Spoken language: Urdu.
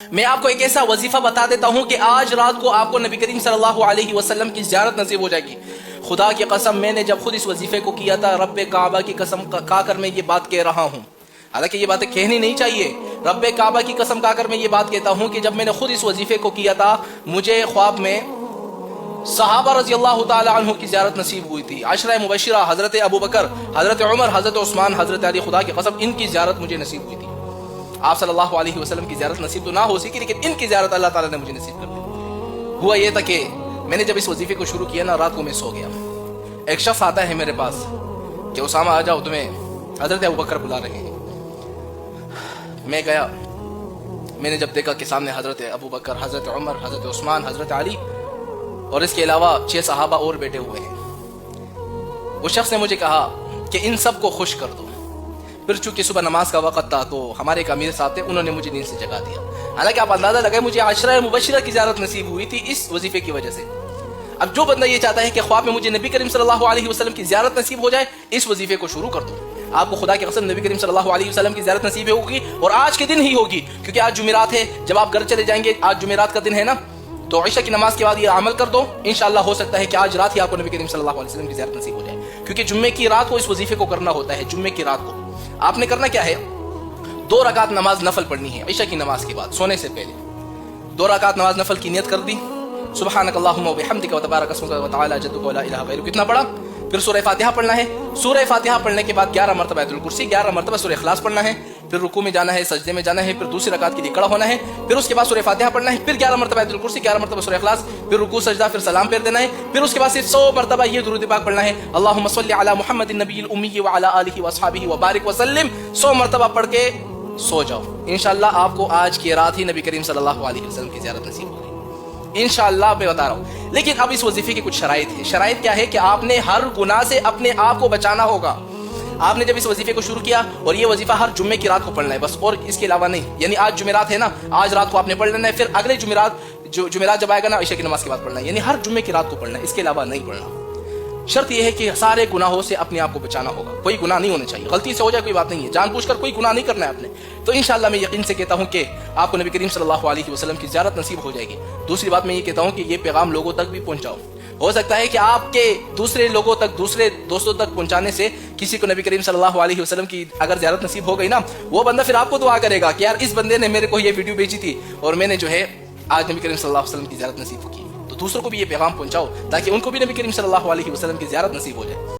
میں آپ کو ایک ایسا وظیفہ بتا دیتا ہوں کہ آج رات کو آپ کو نبی کریم صلی اللہ علیہ وسلم کی زیارت نصیب ہو جائے گی. خدا کی قسم میں نے جب خود اس وظیفے کو کیا تھا، رب کعبہ کی قسم کھا کر میں یہ بات کہہ رہا ہوں، حالانکہ یہ باتیں کہنی نہیں چاہیے، رب کعبہ کی قسم کھا کر میں یہ بات کہتا ہوں کہ جب میں نے خود اس وظیفے کو کیا تھا، مجھے خواب میں صحابہ رضی اللہ تعالی عنہ کی زیارت نصیب ہوئی تھی. عشرہ مبشرہ حضرت ابو بکر، حضرت عمر، حضرت عثمان، حضرت علی، خدا کی قسم ان کی زیارت مجھے نصیب ہوئی تھی. آپ صلی اللہ علیہ وسلم کی زیارت نصیب تو نہ ہو سکی، لیکن ان کی زیارت اللہ تعالیٰ نے مجھے نصیب کر دی. ہوا یہ تھا کہ میں نے جب اس وظیفے کو شروع کیا نا، رات کو میں سو گیا. ایک شخص آتا ہے میرے پاس کہ اسامہ آ جاؤ، تمہیں حضرت ابو بکر بلا رہے ہیں. میں گیا، میں نے جب دیکھا کہ سامنے حضرت ابو بکر، حضرت عمر، حضرت عثمان، حضرت علی اور اس کے علاوہ 6 صحابہ اور بیٹھے ہوئے ہیں. وہ شخص نے مجھے کہا کہ ان سب کو خوش کر دو. پھر چونکہ صبح نماز کا وقت تھا تو ہمارے ایک امیر صاحب تھے، انہوں نے مجھے نیند سے جگا دیا. حالانکہ آپ اندازہ لگائیں مجھے عشرہ مبشرہ کی زیارت نصیب ہوئی تھی اس وظیفے کی وجہ سے. اب جو بندہ یہ چاہتا ہے کہ خواب میں مجھے نبی کریم صلی اللہ علیہ وسلم کی زیارت نصیب ہو جائے، اس وظیفے کو شروع کر دو. آپ کو خدا کی قسم نبی کریم صلی اللہ علیہ وسلم کی زیارت نصیب ہوگی، اور آج کے دن ہی ہوگی، کیونکہ آج جمعرات ہے. جب آپ گھر چلے جائیں گے، آج جمعرات کا دن ہے نا، تو عشاء کی نماز کے بعد یہ عمل کر دو، انشاءاللہ ہو سکتا ہے کہ آج رات ہی آپ کو نبی کریم صلی اللہ علیہ وسلم کی زیارت نصیب ہو جائے. کیونکہ جمعے کی رات کو اس وظیفے کو کرنا ہوتا ہے. جمعے کی رات کو آپ نے کرنا کیا ہے، 2 رکعت نماز نفل پڑھنی ہے. عشاء کی نماز کے بعد سونے سے پہلے 2 رکعت نماز نفل کی نیت کر دی. سبحانک اللہم و بحمدک و تبارک اسمک و تعالی جدک و لا الہ غیرک کتنا پڑھا. پھر سورہ فاتحہ پڑھنا ہے. سورہ فاتحہ پڑھنے کے بعد 11 مرتبہ آیت الکرسی، 11 مرتبہ سورہ اخلاص پڑھنا ہے. پھر رکوع میں جانا ہے، سجدے میں جانا ہے، پھر دوسری رکعت کے لیے کھڑا ہونا ہے. پھر اس کے بعد سورہ فاتحہ پڑھنا ہے، پھر 11 مرتبہ آیت الکرسی، 11 مرتبہ سورہ اخلاص، پھر رکوع سجدہ، پھر سلام پھیر دینا ہے. پھر اس کے بعد 100 مرتبہ یہ درود پاک پڑھنا ہے، اللہم صلی علی محمد النبی الامی وعلی آلہ واصحابہ وبارک وسلم. 100 مرتبہ پڑھ کے سو جاؤ. انشاءاللہ آپ کو آج کی رات ہی نبی کریم صلی اللہ علیہ وسلم کی زیارت نصیب ہوگی انشاءاللہ. میں بتا رہا ہوں، لیکن اب اس وظیفے کی کچھ شرائط ہے. شرائط کیا ہے کہ آپ نے ہر گناہ سے اپنے آپ کو بچانا ہوگا. آپ نے جب اس وظیفے کو شروع کیا، اور یہ وظیفہ ہر جمعے کی رات کو پڑھنا ہے بس، اور اس کے علاوہ نہیں. یعنی آج جمعرات ہے نا، آج رات کو آپ نے پڑھ لینا ہے، پھر اگلے جمعرات جب آئے گا نا، عشاء کی نماز کے بعد پڑھنا ہے. یعنی ہر جمعے کی رات کو پڑھنا ہے، اس کے علاوہ نہیں پڑھنا. شرط یہ ہے کہ سارے گناہوں سے اپنے آپ کو بچانا ہوگا. کوئی گناہ نہیں ہونا چاہیے، غلطی سے ہو جائے کوئی بات نہیں ہے، جان بوجھ کر کوئی گناہ نہیں کرنا ہے آپ نے. تو انشاءاللہ میں یقین سے کہتا ہوں کہ آپ کو نبی کریم صلی اللہ علیہ وسلم کی زیارت نصیب ہو جائے گی. دوسری بات میں یہ کہتا ہوں کہ یہ پیغام لوگوں تک بھی پہنچاؤ. ہو سکتا ہے کہ آپ کے دوسرے لوگوں تک، دوسرے دوستوں تک پہنچانے سے کسی کو نبی کریم صلی اللہ علیہ وسلم کی اگر زیارت نصیب ہو گئی نا، وہ بندہ پھر آپ کو دعا کرے گا کہ یار اس بندے نے میرے کو یہ ویڈیو بھیجی تھی اور میں نے جو ہے آج نبی کریم صلی اللہ علیہ وسلم کی زیارت نصیب کی. تو دوسروں کو بھی یہ پیغام پہنچاؤ تاکہ ان کو بھی نبی کریم صلی اللہ علیہ وسلم کی زیارت نصیب ہو جائے.